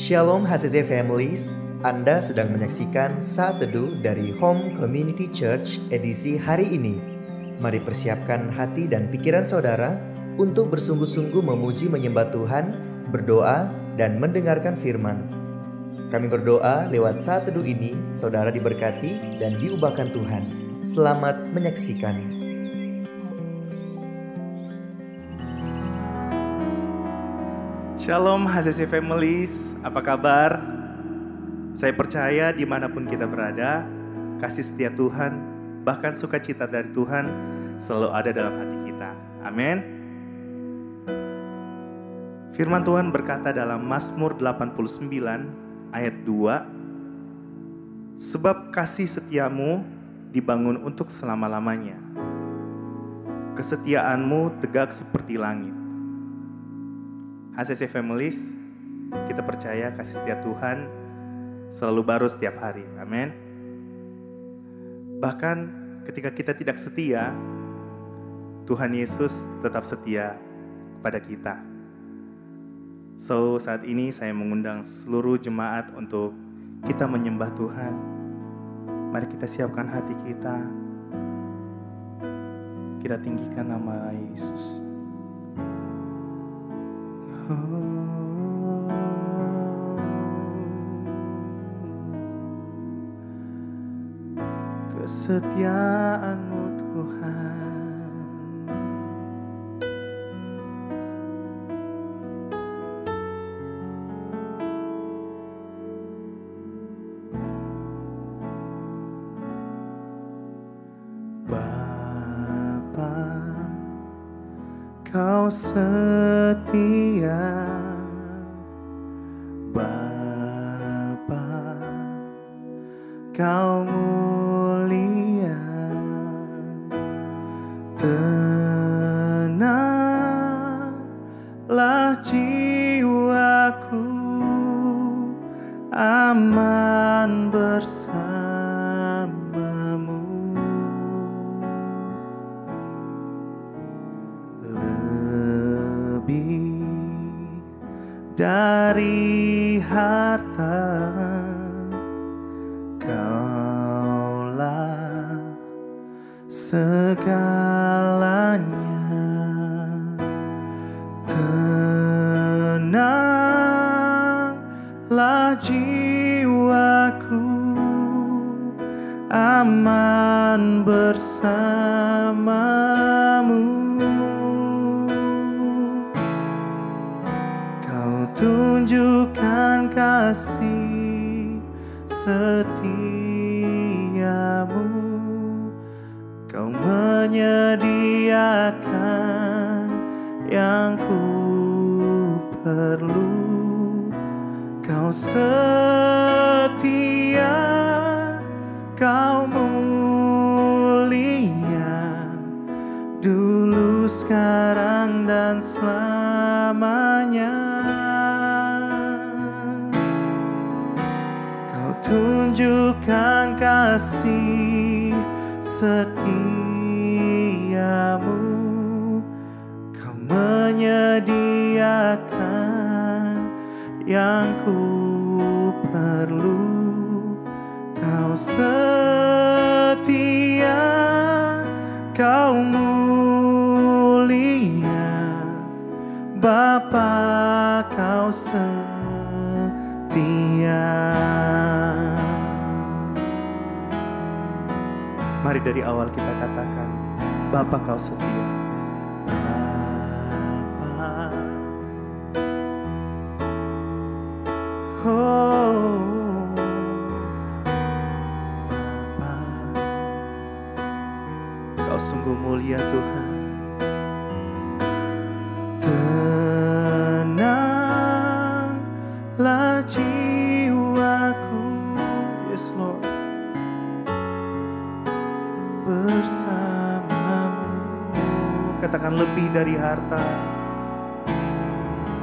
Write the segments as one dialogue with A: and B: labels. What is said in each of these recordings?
A: Shalom HCC Families, Anda sedang menyaksikan Saat Teduh dari Home Community Church edisi hari ini. Mari persiapkan hati dan pikiran saudara untuk bersungguh-sungguh memuji menyembah Tuhan, berdoa, dan mendengarkan firman. Kami berdoa lewat Saat Teduh ini, saudara diberkati dan diubahkan Tuhan. Selamat menyaksikan.
B: Shalom HCC Families, apa kabar? Saya percaya dimanapun kita berada, kasih setia Tuhan, bahkan sukacita dari Tuhan selalu ada dalam hati kita. Amin. Firman Tuhan berkata dalam Mazmur 89 ayat 2, sebab kasih setiamu dibangun untuk selama-lamanya. Kesetiaanmu tegak seperti langit. HCC Families, kita percaya kasih setia Tuhan selalu baru setiap hari. Amin. Bahkan ketika kita tidak setia, Tuhan Yesus tetap setia kepada kita. So, saat ini saya mengundang seluruh jemaat untuk kita menyembah Tuhan. Mari kita siapkan hati kita. Kita tinggikan nama Yesus. Kesetiaan-Mu Tuhan, Bapa, Kau setia, Bapa, Kau mulia, tenanglah jiwaku, aman bersamamu. Dari harta, Kaulah segalanya. Tenanglah jiwaku, aman bersamamu. Tunjukkan kasih setiamu, Kau menyediakan yang ku perlu. Kau setia, Kau mulia, dulu, sekarang, dan selamanya. Tunjukkan kasih setiamu, Kau menyediakan yang ku perlu. Kau setia, Kau mulia, Bapa, Kau setia. Mari dari awal kita katakan, Bapa, Kau setia. Bapa, oh, Bapa, Kau sungguh mulia Tuhan. Tenanglah jiwaku, yes Lord, bersamamu. Katakan lebih dari harta,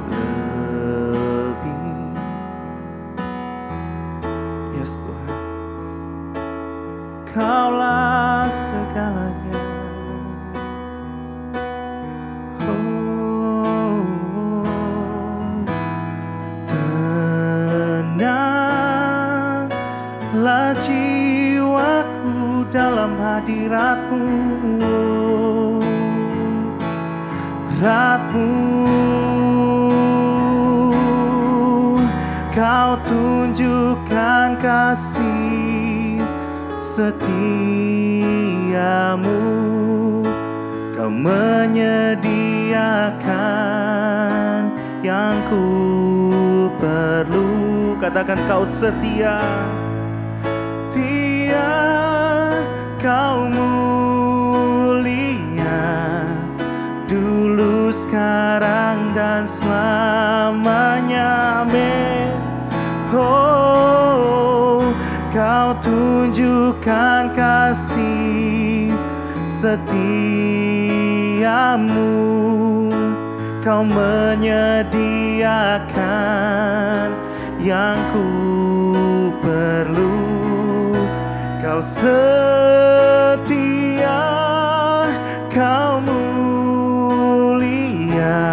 B: lebih, yes Tuhan, Kaulah segalanya. Oh, hadirat-Mu, hadirat-Mu. Kau tunjukkan kasih setiamu, Kau menyediakan yang ku perlu. Katakan Kau setia, setia, Kau mulia, dulu, sekarang, dan selamanya. Amin. Oh, Kau tunjukkan kasih setiamu, Kau menyediakan yang ku perlu. Kau setia, Kau mulia,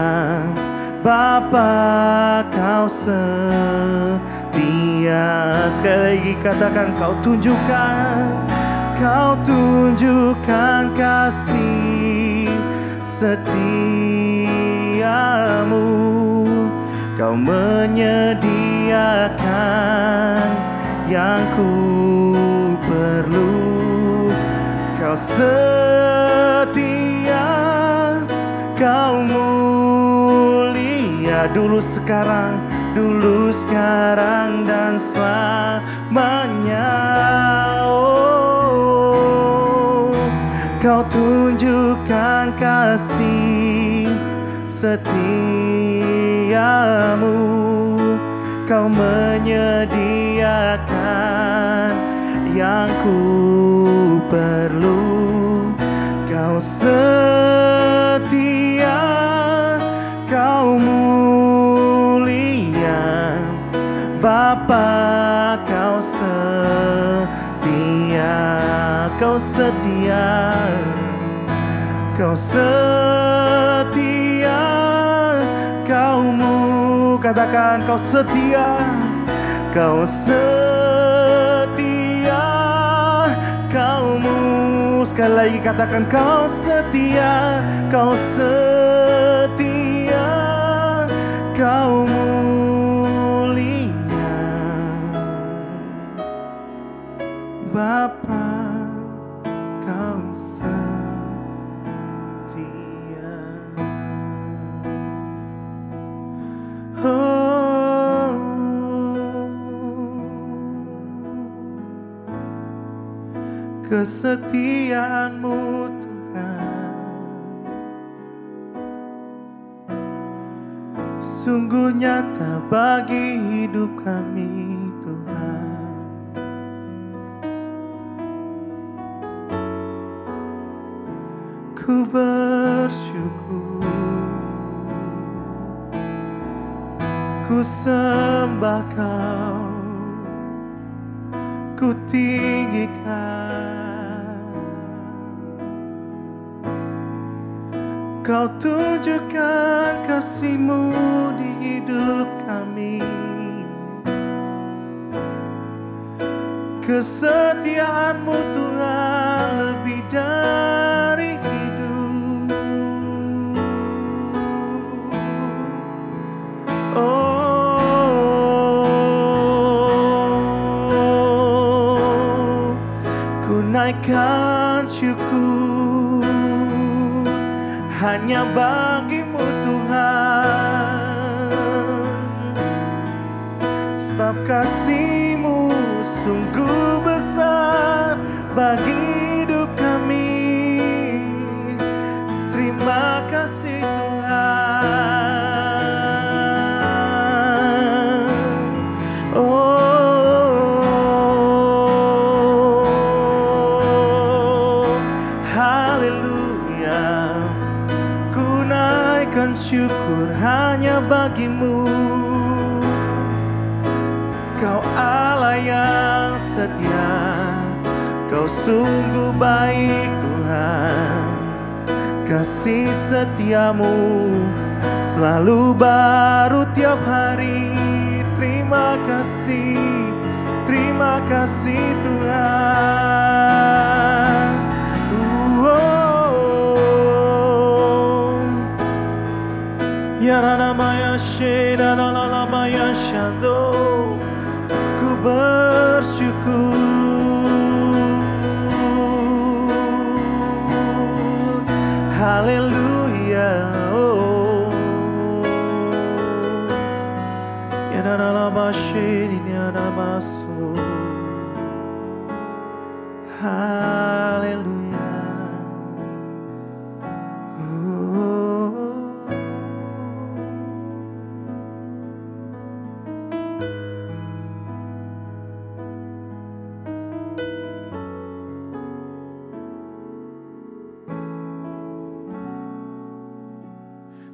B: Bapa, Kau setia. Sekali lagi katakan, Kau tunjukkan kasih setiamu, Kau menyediakan yang ku perlu. Kau setia, Kau mulia, dulu, sekarang, dan selamanya. Oh, Kau tunjukkan kasih setiamu, Kau menyediakan yang ku perlu. Kau setia, Kau mulia, Bapa, Kau setia. Kau setia, Kau setia, katakan Kau setia, Kau setia, Kau-Mu. Sekali lagi katakan Kau setia, Kau setia, Kau mulia, Bapa, Kau setia. Oh, kesetiaan-Mu Tuhan sungguh nyata bagi hidup kami Tuhan. Ku bersyukur, ku sembah Kau, ku tinggikan. Kau tunjukkan kasih-Mu di hidup kami. Kesetiaan-Mu Tuhan lebih dari hidup. Oh, ku naikkan syukur hanya bagi-Mu Tuhan, sebab kasih-Mu sungguh besar bagi hidup kami. Terima kasih Tuhan. Oh, haleluya. Ku naikkan syukur hanya bagi-Mu. Kau Allah yang setia, Kau sungguh baik Tuhan. Kasih setiamu selalu baru tiap hari. Terima kasih Tuhan. Yaranamaya Sheda Lalamaya Shando. Ku bersyukur. Haleluya. Oh. Yaranamaya Sheda Masu. Haleluya.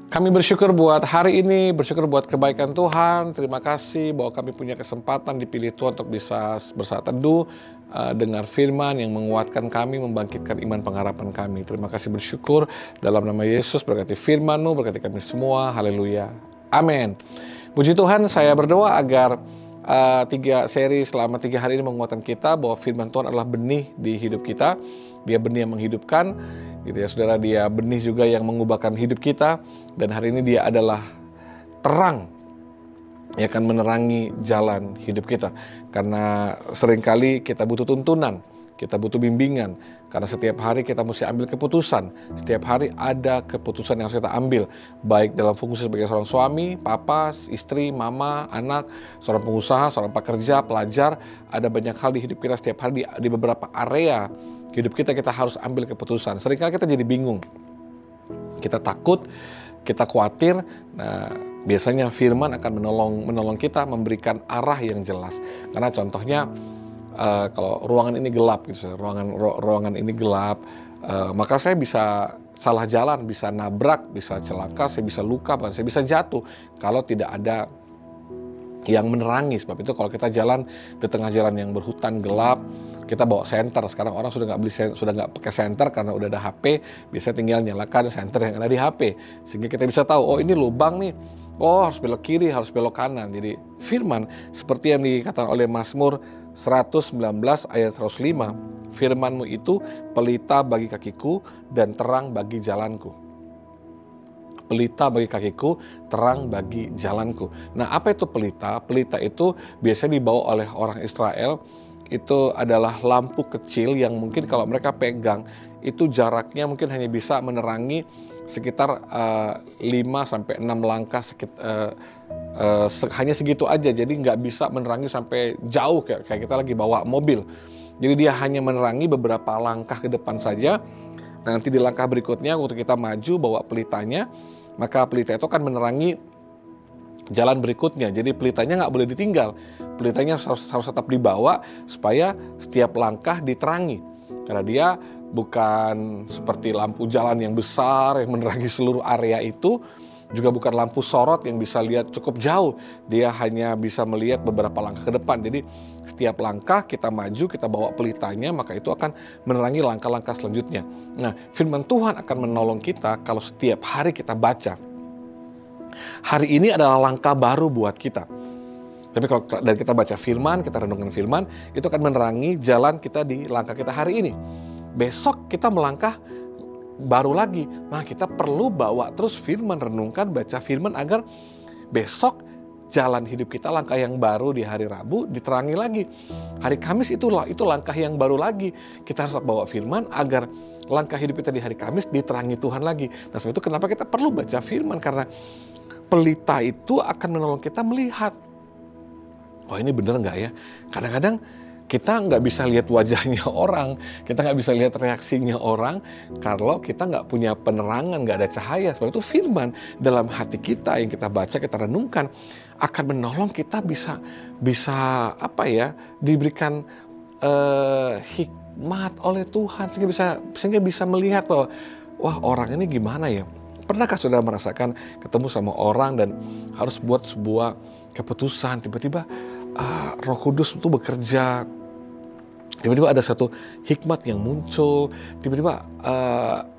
C: Kami bersyukur buat hari ini, bersyukur buat kebaikan Tuhan. Terima kasih bahwa kami punya kesempatan dipilih Tuhan untuk bisa bersaat teduh, dengar firman yang menguatkan kami, membangkitkan iman pengharapan kami. Terima kasih bersyukur dalam nama Yesus, berkati firman-Mu, berkati kami semua. Haleluya. Amin. Puji Tuhan, saya berdoa agar 3 seri selama 3 hari ini menguatkan kita bahwa firman Tuhan adalah benih di hidup kita. Dia benih yang menghidupkan, gitu ya saudara. Dia benih juga yang mengubahkan hidup kita. Dan hari ini dia adalah terang yang akan menerangi jalan hidup kita. Karena seringkali kita butuh tuntunan, kita butuh bimbingan. Karena setiap hari kita mesti ambil keputusan. Setiap hari ada keputusan yang harus kita ambil. Baik dalam fungsi sebagai seorang suami, papa, istri, mama, anak, seorang pengusaha, seorang pekerja, pelajar. Ada banyak hal di hidup kita setiap hari di beberapa area hidup kita harus ambil keputusan. Seringkali kita jadi bingung. Kita takut, kita khawatir. Nah, biasanya firman akan menolong kita memberikan arah yang jelas. Karena contohnya kalau ruangan ini gelap gitu, ruangan ini gelap, maka saya bisa salah jalan, bisa nabrak, bisa celaka, saya bisa luka, bahkan saya bisa jatuh kalau tidak ada yang menerangi. Sebab itu kalau kita jalan di tengah jalan yang berhutan gelap, kita bawa senter. Sekarang orang sudah nggak pakai senter karena udah ada HP. Biasanya tinggal nyalakan senter yang ada di HP, sehingga kita bisa tahu, oh ini lubang nih, oh harus belok kiri, harus belok kanan. Jadi firman seperti yang dikatakan oleh Mazmur 119 ayat 105, firman-Mu itu pelita bagi kakiku dan terang bagi jalanku. Pelita bagi kakiku, terang bagi jalanku. Nah, apa itu pelita? Pelita itu biasanya dibawa oleh orang Israel. Itu adalah lampu kecil yang mungkin kalau mereka pegang, itu jaraknya mungkin hanya bisa menerangi sekitar 5-6 langkah, hanya segitu aja. Jadi nggak bisa menerangi sampai jauh kayak kita lagi bawa mobil. Jadi dia hanya menerangi beberapa langkah ke depan saja. Nanti di langkah berikutnya waktu kita maju bawa pelitanya, maka pelita itu akan menerangi jalan berikutnya. Jadi pelitanya nggak boleh ditinggal. Pelitanya harus tetap dibawa supaya setiap langkah diterangi. Karena dia bukan seperti lampu jalan yang besar yang menerangi seluruh area itu, juga bukan lampu sorot yang bisa lihat cukup jauh. Dia hanya bisa melihat beberapa langkah ke depan. Jadi setiap langkah kita maju, kita bawa pelitanya, maka itu akan menerangi langkah-langkah selanjutnya. Nah, firman Tuhan akan menolong kita kalau setiap hari kita baca. Hari ini adalah langkah baru buat kita. Tapi kalau dari kita baca firman, kita renungkan firman, itu akan menerangi jalan kita di langkah kita hari ini. Besok kita melangkah baru lagi. Nah, kita perlu bawa terus firman, renungkan, baca firman agar besok jalan hidup kita, langkah yang baru di hari Rabu diterangi lagi. Hari Kamis itu langkah yang baru lagi. Kita harus bawa firman agar langkah hidup kita di hari Kamis diterangi Tuhan lagi. Nah, sebab itu kenapa kita perlu baca firman, karena pelita itu akan menolong kita melihat, oh ini bener nggak ya? Kadang-kadang kita nggak bisa lihat wajahnya orang, kita nggak bisa lihat reaksinya orang kalau kita nggak punya penerangan, nggak ada cahaya. Sebab itu firman dalam hati kita yang kita baca, kita renungkan akan menolong kita bisa diberikan hikmat oleh Tuhan sehingga bisa melihat bahwa wah orang ini gimana ya? Pernahkah saudara merasakan ketemu sama orang dan harus buat sebuah keputusan, tiba-tiba Roh Kudus itu bekerja, tiba-tiba ada satu hikmat yang muncul, tiba-tiba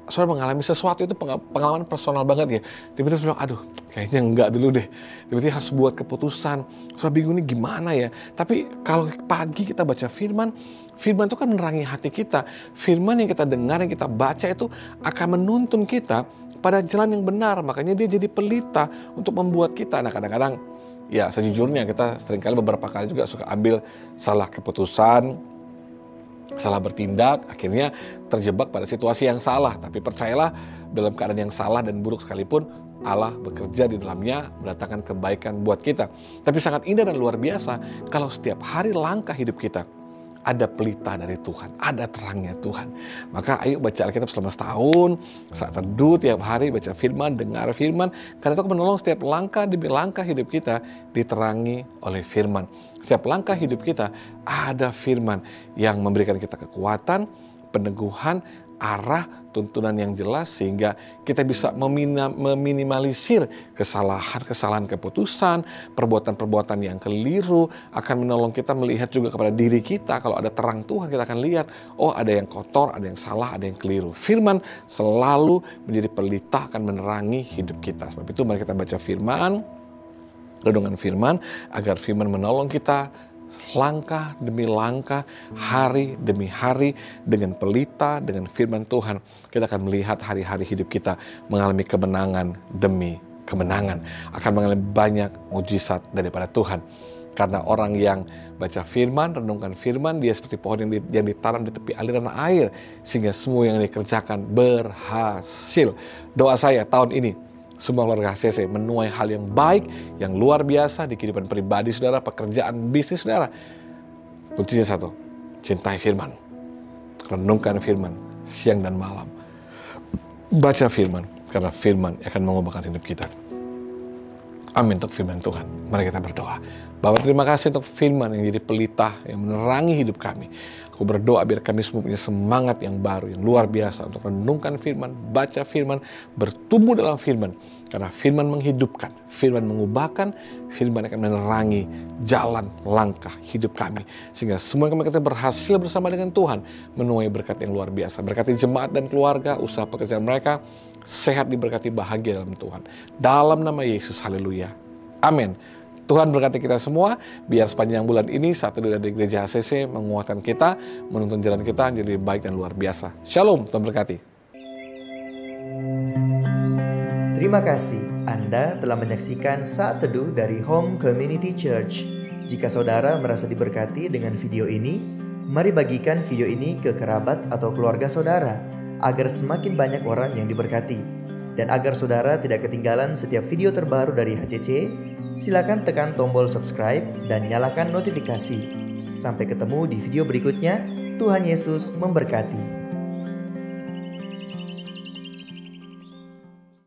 C: saudara mengalami sesuatu, itu pengalaman personal banget ya. Tiba-tiba saudara, aduh kayaknya enggak dulu deh. Tiba-tiba harus buat keputusan, saudara bingung ini gimana ya. Tapi kalau pagi kita baca firman itu kan menerangi hati kita. Firman yang kita dengar, yang kita baca itu akan menuntun kita pada jalan yang benar. Makanya dia jadi pelita untuk membuat kita. Nah kadang-kadang ya sejujurnya kita seringkali beberapa kali juga suka ambil salah keputusan, salah bertindak, akhirnya terjebak pada situasi yang salah. Tapi percayalah, dalam keadaan yang salah dan buruk sekalipun, Allah bekerja di dalamnya mendatangkan kebaikan buat kita. Tapi sangat indah dan luar biasa kalau setiap hari langkah hidup kita ada pelita dari Tuhan, ada terangnya Tuhan. Maka ayo baca Alkitab selama setahun, saat teduh tiap hari, baca firman, dengar firman. Karena itu akan menolong setiap langkah demi langkah hidup kita diterangi oleh firman. Setiap langkah hidup kita ada firman yang memberikan kita kekuatan, peneguhan, arah, tuntunan yang jelas, sehingga kita bisa meminimalisir kesalahan keputusan, perbuatan-perbuatan yang keliru. Akan menolong kita melihat juga kepada diri kita. Kalau ada terang Tuhan, kita akan lihat, oh ada yang kotor, ada yang salah, ada yang keliru. Firman selalu menjadi pelita, akan menerangi hidup kita. Sebab itu mari kita baca firman, renungan firman, agar firman menolong kita langkah demi langkah, hari demi hari, dengan pelita, dengan firman Tuhan. Kita akan melihat hari-hari hidup kita mengalami kemenangan demi kemenangan, akan mengalami banyak mujizat daripada Tuhan. Karena orang yang baca firman, renungkan firman, dia seperti pohon yang ditanam di tepi aliran air, sehingga semua yang dikerjakan berhasil. Doa saya tahun ini, semua keluarga HCC menuai hal yang baik, yang luar biasa di kehidupan pribadi saudara, pekerjaan, bisnis saudara. Kuncinya satu, cintai firman. Renungkan firman siang dan malam. Baca firman, karena firman akan mengubahkan hidup kita. Amin untuk firman Tuhan. Mari kita berdoa. Bapak, terima kasih untuk firman yang jadi pelita, yang menerangi hidup kami. Aku berdoa biar kami semua punya semangat yang baru, yang luar biasa untuk renungkan firman, baca firman, bertumbuh dalam firman. Karena firman menghidupkan, firman mengubahkan, firman akan menerangi jalan langkah hidup kami. Sehingga semua yang kita berhasil bersama dengan Tuhan, menuai berkat yang luar biasa. Berkati jemaat dan keluarga, usaha pekerjaan mereka, sehat diberkati, bahagia dalam Tuhan. Dalam nama Yesus, haleluya. Amin. Tuhan berkati kita semua, biar sepanjang bulan ini satu dari Gereja HCC menguatkan kita, menuntun jalan kita jadi lebih baik dan luar biasa. Shalom, Tuhan berkati.
A: Terima kasih Anda telah menyaksikan Saat Teduh dari Home Community Church. Jika saudara merasa diberkati dengan video ini, mari bagikan video ini ke kerabat atau keluarga saudara, agar semakin banyak orang yang diberkati. Dan agar saudara tidak ketinggalan setiap video terbaru dari HCC, silakan tekan tombol subscribe dan nyalakan notifikasi. Sampai ketemu di video berikutnya. Tuhan Yesus memberkati.